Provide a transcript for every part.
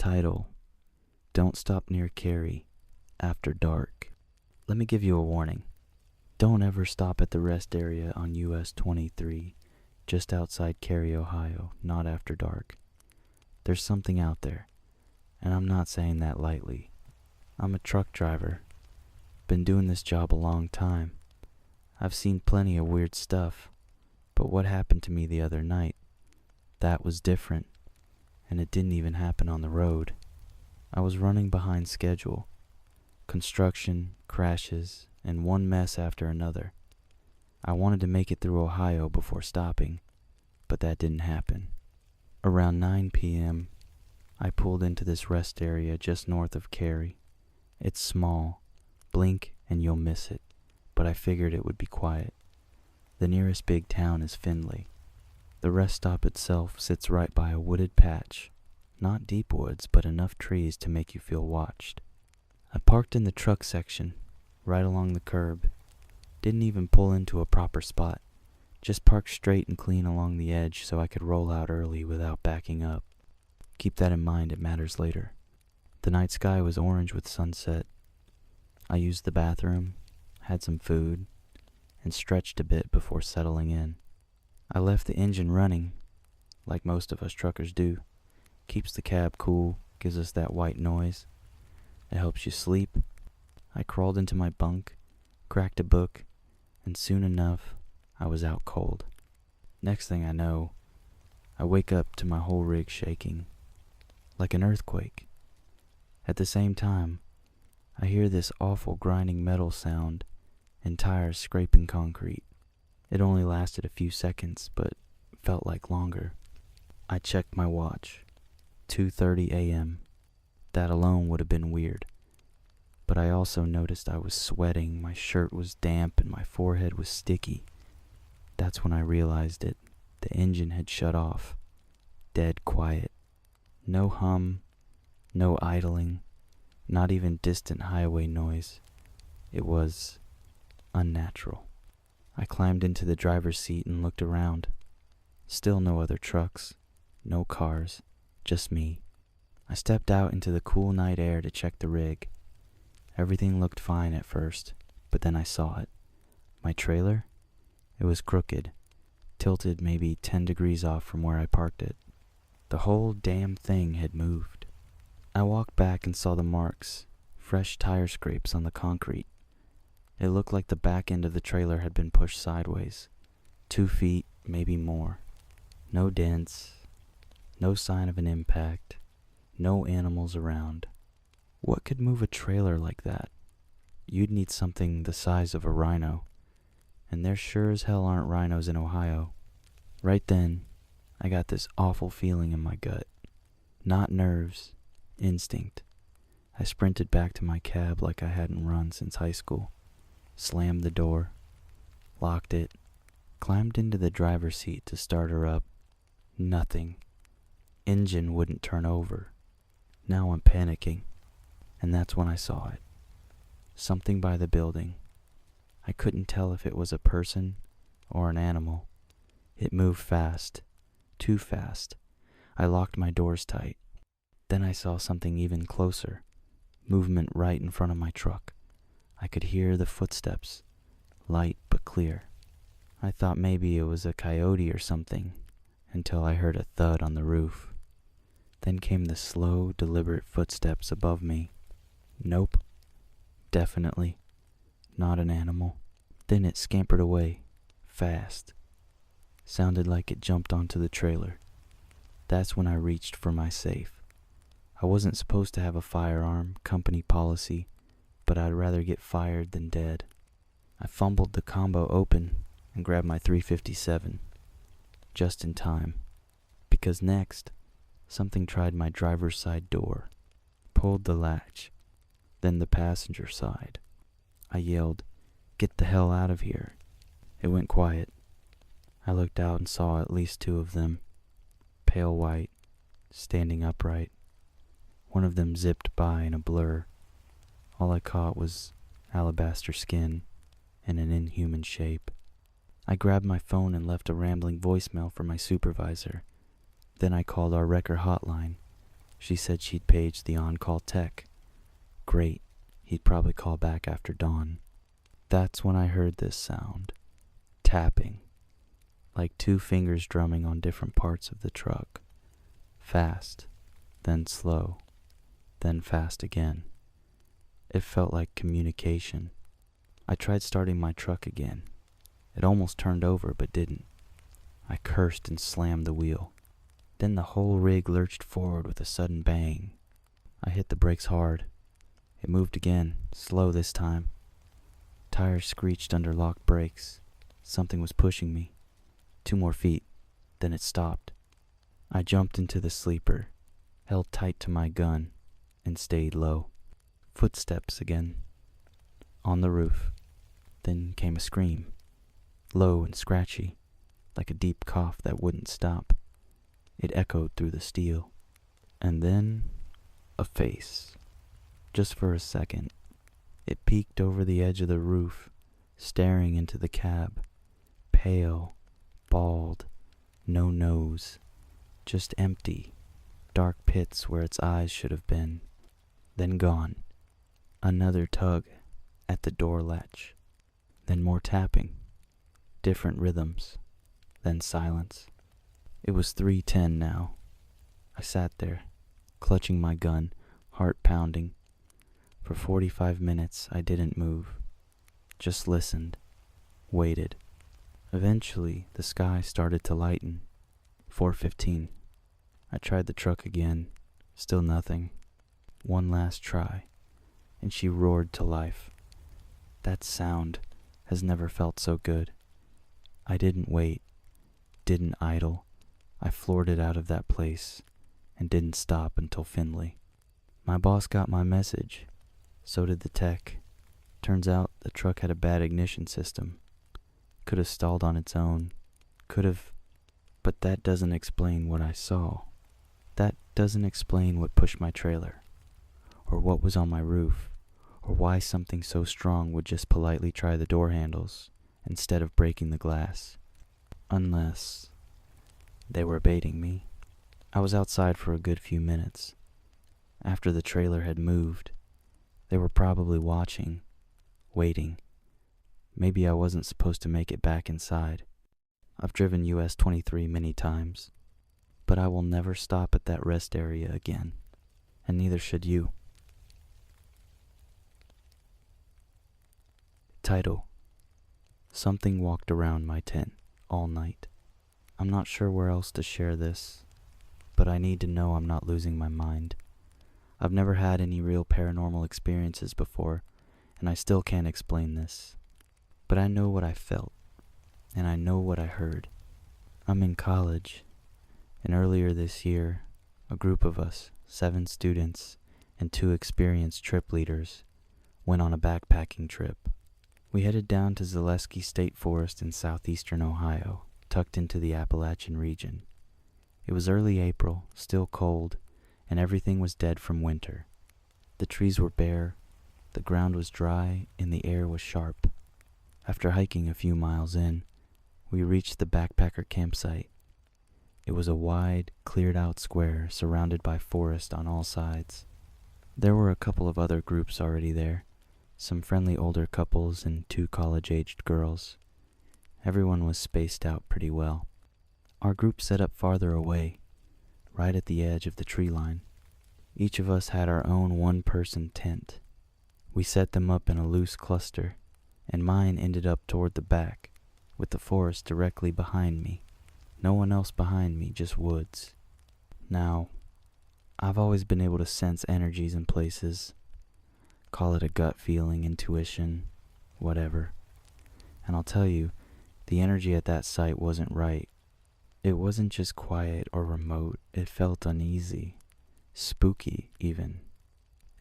Title: Don't stop near Cary after dark. Let me give you a warning. Don't ever stop at the rest area on US 23, just outside Cary, Ohio, not after dark. There's something out there, and I'm not saying that lightly. I'm a truck driver. Been doing this job a long time. I've seen plenty of weird stuff, but what happened to me the other night, that was different, and it didn't even happen on the road. I was running behind schedule. Construction, crashes, and one mess after another. I wanted to make it through Ohio before stopping, but that didn't happen. Around 9 p.m., I pulled into this rest area just north of Cary. It's small. Blink and you'll miss it, but I figured it would be quiet. The nearest big town is Findlay. The rest stop itself sits right by a wooded patch. Not deep woods, but enough trees to make you feel watched. I parked in the truck section, right along the curb. Didn't even pull into a proper spot. Just parked straight and clean along the edge so I could roll out early without backing up. Keep that in mind, it matters later. The night sky was orange with sunset. I used the bathroom, had some food, and stretched a bit before settling in. I left the engine running, like most of us truckers do. Keeps the cab cool, gives us that white noise. It helps you sleep. I crawled into my bunk, cracked a book, and soon enough, I was out cold. Next thing I know, I wake up to my whole rig shaking, like an earthquake. At the same time, I hear this awful grinding metal sound and tires scraping concrete. It only lasted a few seconds, but felt like longer. I checked my watch. 2:30 a.m. That alone would have been weird. But I also noticed I was sweating, my shirt was damp, and my forehead was sticky. That's when I realized it. The engine had shut off. Dead quiet. No hum, no idling, not even distant highway noise. It was unnatural. I climbed into the driver's seat and looked around. Still no other trucks, no cars, just me. I stepped out into the cool night air to check the rig. Everything looked fine at first, but then I saw it. My trailer? It was crooked, tilted maybe 10 degrees off from where I parked it. The whole damn thing had moved. I walked back and saw the marks, fresh tire scrapes on the concrete. It looked like the back end of the trailer had been pushed sideways, 2 feet, maybe more. No dents, no sign of an impact, no animals around. What could move a trailer like that? You'd need something the size of a rhino, and there sure as hell aren't rhinos in Ohio. Right then, I got this awful feeling in my gut. Not nerves, instinct. I sprinted back to my cab like I hadn't run since high school, slammed the door, locked it, climbed into the driver's seat to start her up. Nothing. Engine wouldn't turn over. Now I'm panicking, and that's when I saw it. Something by the building. I couldn't tell if it was a person or an animal. It moved fast, too fast. I locked my doors tight. Then I saw something even closer, movement right in front of my truck. I could hear the footsteps, light but clear. I thought maybe it was a coyote or something, until I heard a thud on the roof. Then came the slow, deliberate footsteps above me. Nope. Definitely not an animal. Then it scampered away, fast. Sounded like it jumped onto the trailer. That's when I reached for my safe. I wasn't supposed to have a firearm, company policy, but I'd rather get fired than dead. I fumbled the combo open and grabbed my .357, just in time, because next, something tried my driver's side door, pulled the latch, then the passenger side. I yelled, "Get the hell out of here." It went quiet. I looked out and saw at least 2 of them, pale white, standing upright. One of them zipped by in a blur. All I caught was alabaster skin and an inhuman shape. I grabbed my phone and left a rambling voicemail for my supervisor. Then I called our wrecker hotline. She said she'd paged the on-call tech. Great, he'd probably call back after dawn. That's when I heard this sound. Tapping. Like two fingers drumming on different parts of the truck. Fast, then slow, then fast again. It felt like communication. I tried starting my truck again. It almost turned over, but didn't. I cursed and slammed the wheel. Then the whole rig lurched forward with a sudden bang. I hit the brakes hard. It moved again, slow this time. Tires screeched under locked brakes. Something was pushing me. 2 more feet, then it stopped. I jumped into the sleeper, held tight to my gun, and stayed low. Footsteps again. On the roof. Then came a scream, low and scratchy, like a deep cough that wouldn't stop. It echoed through the steel. And then, a face. Just for a second. It peeked over the edge of the roof, staring into the cab. Pale, bald, no nose, just empty, dark pits where its eyes should have been. Then gone. Another tug at the door latch. Then more tapping, different rhythms, then silence. It was 3:10 now. I sat there, clutching my gun, heart pounding. For 45 minutes I didn't move, just listened, waited. Eventually, the sky started to lighten. 4:15. I tried the truck again. Still nothing. One last try, and she roared to life. That sound has never felt so good. I didn't wait, didn't idle. I floored it out of that place, and didn't stop until Finley. My boss got my message. So did the tech. Turns out the truck had a bad ignition system. Could have stalled on its own. Could have... But that doesn't explain what I saw. That doesn't explain what pushed my trailer. Or what was on my roof. Or why something so strong would just politely try the door handles instead of breaking the glass. Unless they were baiting me. I was outside for a good few minutes. After the trailer had moved, they were probably watching, waiting. Maybe I wasn't supposed to make it back inside. I've driven US 23 many times, but I will never stop at that rest area again, and neither should you. Title: Something walked around my tent all night. I'm not sure where else to share this, but I need to know I'm not losing my mind. I've never had any real paranormal experiences before, and I still can't explain this. But I know what I felt, and I know what I heard. I'm in college, and earlier this year, a group of us, 7 students and 2 experienced trip leaders, went on a backpacking trip. We headed down to Zaleski State Forest in southeastern Ohio, tucked into the Appalachian region. It was early April, still cold, and everything was dead from winter. The trees were bare, the ground was dry, and the air was sharp. After hiking a few miles in, we reached the backpacker campsite. It was a wide, cleared-out square surrounded by forest on all sides. There were a couple of other groups already there, some friendly older couples and 2 college-aged girls. Everyone was spaced out pretty well. Our group set up farther away, right at the edge of the tree line. Each of us had our own 1-person tent. We set them up in a loose cluster, and mine ended up toward the back, with the forest directly behind me. No one else behind me, just woods. Now, I've always been able to sense energies in places. Call it a gut feeling, intuition, whatever. And I'll tell you, the energy at that site wasn't right. It wasn't just quiet or remote, it felt uneasy, spooky even.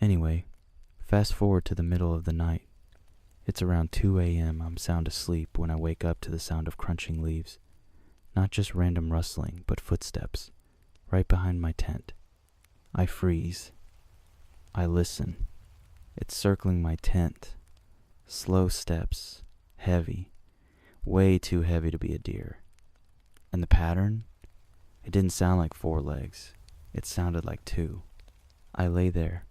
Anyway, fast forward to the middle of the night. It's around 2 a.m. I'm sound asleep when I wake up to the sound of crunching leaves. Not just random rustling, but footsteps, right behind my tent. I freeze. I listen. It's circling my tent. Slow steps, heavy, way too heavy to be a deer. And the pattern? It didn't sound like 4 legs. It sounded like 2. I lay there,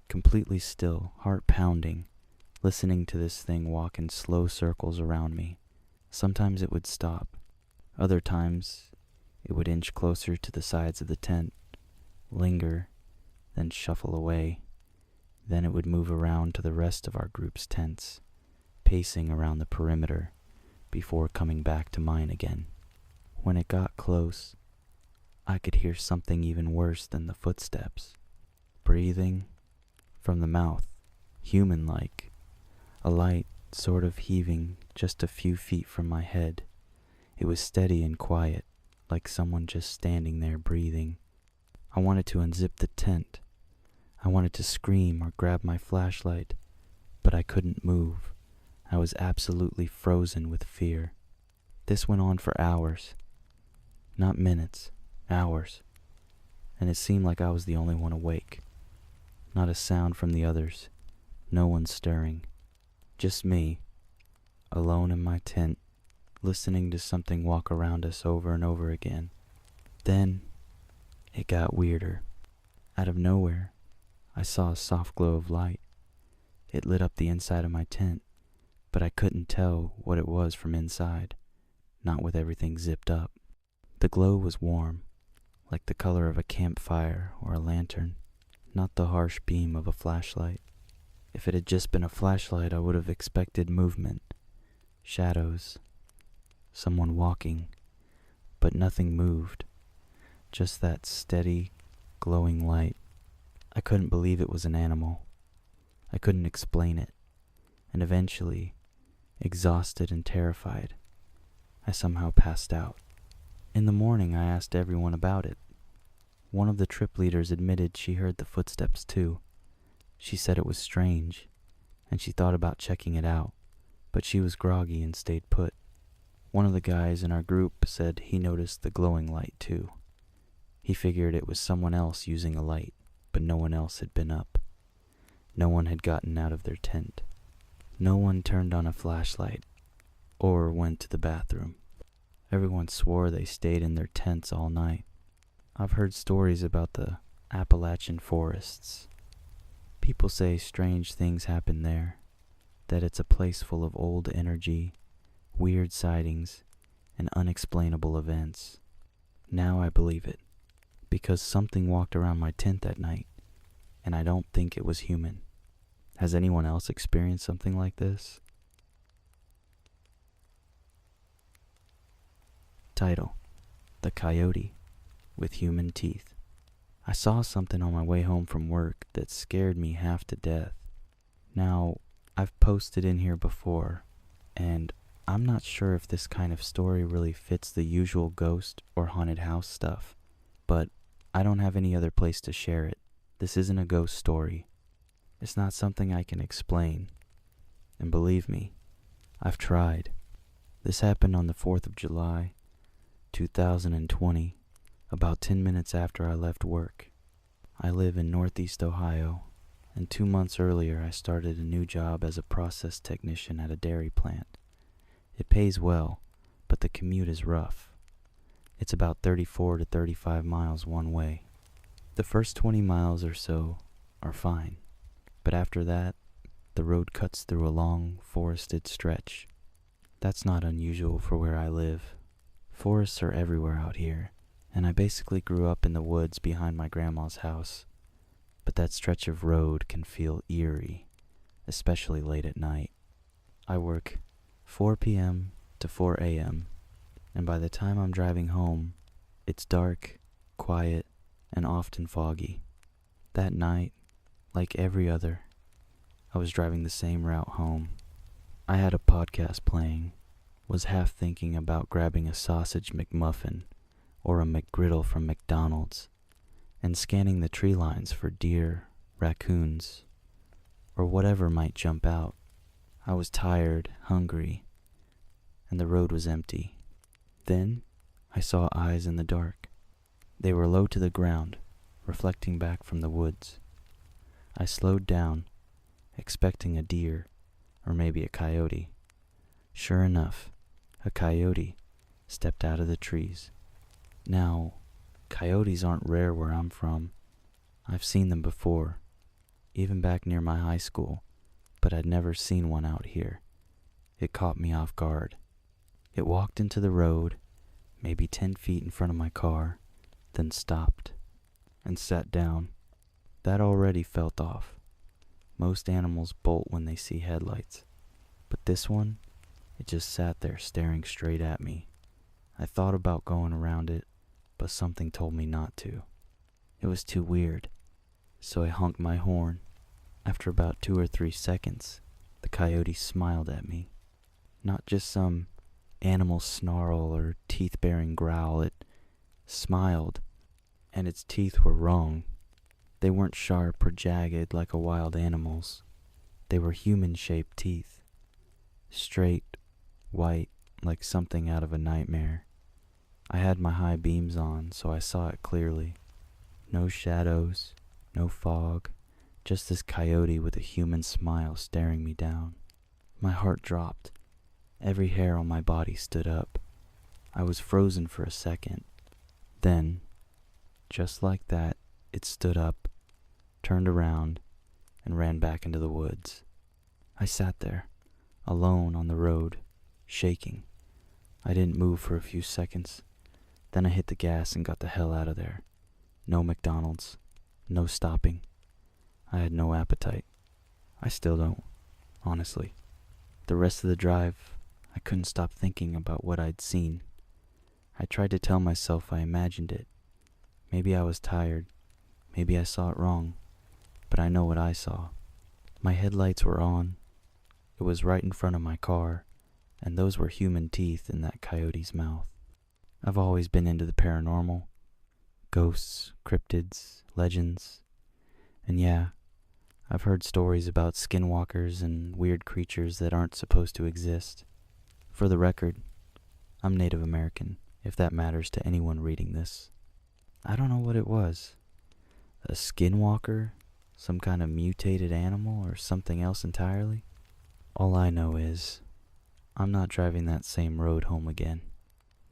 completely still, heart pounding, listening to this thing walk in slow circles around me. Sometimes it would stop. Other times, it would inch closer to the sides of the tent, linger, then shuffle away. Then it would move around to the rest of our group's tents, pacing around the perimeter before coming back to mine again. When it got close, I could hear something even worse than the footsteps. Breathing from the mouth, human-like, a light sort of heaving just a few feet from my head. It was steady and quiet, like someone just standing there breathing. I wanted to unzip the tent. I wanted to scream or grab my flashlight, but I couldn't move. I was absolutely frozen with fear. This went on for hours. Not minutes, hours. And it seemed like I was the only one awake. Not a sound from the others. No one stirring. Just me, alone in my tent, listening to something walk around us over and over again. Then, it got weirder. Out of nowhere, I saw a soft glow of light. It lit up the inside of my tent, but I couldn't tell what it was from inside, not with everything zipped up. The glow was warm, like the color of a campfire or a lantern, not the harsh beam of a flashlight. If it had just been a flashlight, I would have expected movement, shadows, someone walking, but nothing moved, just that steady, glowing light. I couldn't believe it was an animal. I couldn't explain it, and eventually, exhausted and terrified, I somehow passed out. In the morning, I asked everyone about it. One of the trip leaders admitted she heard the footsteps too. She said it was strange, and she thought about checking it out, but she was groggy and stayed put. One of the guys in our group said he noticed the glowing light too. He figured it was someone else using a light, but no one else had been up. No one had gotten out of their tent. No one turned on a flashlight or went to the bathroom. Everyone swore they stayed in their tents all night. I've heard stories about the Appalachian forests. People say strange things happen there, that it's a place full of old energy, weird sightings, and unexplainable events. Now I believe it, because something walked around my tent that night, and I don't think it was human. Has anyone else experienced something like this? Title: The Coyote with Human Teeth. I saw something on my way home from work that scared me half to death. Now, I've posted in here before, and I'm not sure if this kind of story really fits the usual ghost or haunted house stuff, but I don't have any other place to share it. This isn't a ghost story. It's not something I can explain. And believe me, I've tried. This happened on the 4th of July, 2020, about 10 minutes after I left work. I live in Northeast Ohio, and 2 months earlier I started a new job as a process technician at a dairy plant. It pays well, but the commute is rough. It's about 34 to 35 miles one way. The first 20 miles or so are fine, but after that, the road cuts through a long, forested stretch. That's not unusual for where I live. Forests are everywhere out here, and I basically grew up in the woods behind my grandma's house. But that stretch of road can feel eerie, especially late at night. I work 4 p.m. to 4 a.m., and by the time I'm driving home, it's dark, quiet, and often foggy. That night, like every other, I was driving the same route home. I had a podcast playing, was half thinking about grabbing a sausage McMuffin or a McGriddle from McDonald's, and scanning the tree lines for deer, raccoons, or whatever might jump out. I was tired, hungry, and the road was empty. Then I saw eyes in the dark. They were low to the ground, reflecting back from the woods. I slowed down, expecting a deer, or maybe a coyote. Sure enough, a coyote stepped out of the trees. Now, coyotes aren't rare where I'm from, I've seen them before, even back near my high school, but I'd never seen one out here. It caught me off guard. It walked into the road, maybe 10 feet in front of my car, then stopped and sat down. That already felt off. Most animals bolt when they see headlights, but this one, it just sat there staring straight at me. I thought about going around it, but something told me not to. It was too weird, so I honked my horn. After about 2 or 3 seconds, the coyote smiled at me. Not just some animal snarl or teeth-baring growl, it smiled, and its teeth were wrong. They weren't sharp or jagged like a wild animal's. They were human-shaped teeth. Straight, white, like something out of a nightmare. I had my high beams on, so I saw it clearly. No shadows, no fog, just this coyote with a human smile staring me down. My heart dropped. Every hair on my body stood up. I was frozen for a second. Then, just like that, it stood up, turned around, and ran back into the woods. I sat there, alone on the road, shaking. I didn't move for a few seconds. Then I hit the gas and got the hell out of there. No McDonald's, no stopping. I had no appetite. I still don't, honestly. The rest of the drive, I couldn't stop thinking about what I'd seen. I tried to tell myself I imagined it. Maybe I was tired. Maybe I saw it wrong. But I know what I saw. My headlights were on. It was right in front of my car, and those were human teeth in that coyote's mouth. I've always been into the paranormal. Ghosts, cryptids, legends. And yeah, I've heard stories about skinwalkers and weird creatures that aren't supposed to exist. For the record, I'm Native American, if that matters to anyone reading this. I don't know what it was. A skinwalker? Some kind of mutated animal or something else entirely? All I know is, I'm not driving that same road home again.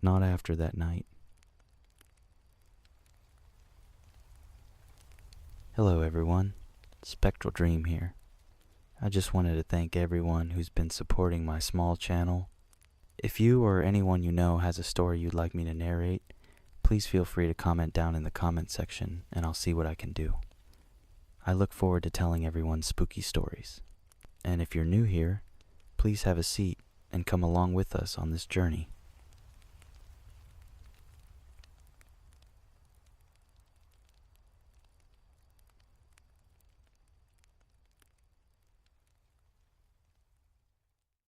Not after that night. Hello everyone, Spectral Dream here. I just wanted to thank everyone who's been supporting my small channel. If you or anyone you know has a story you'd like me to narrate, please feel free to comment down in the comment section and I'll see what I can do. I look forward to telling everyone spooky stories. And if you're new here, please have a seat and come along with us on this journey.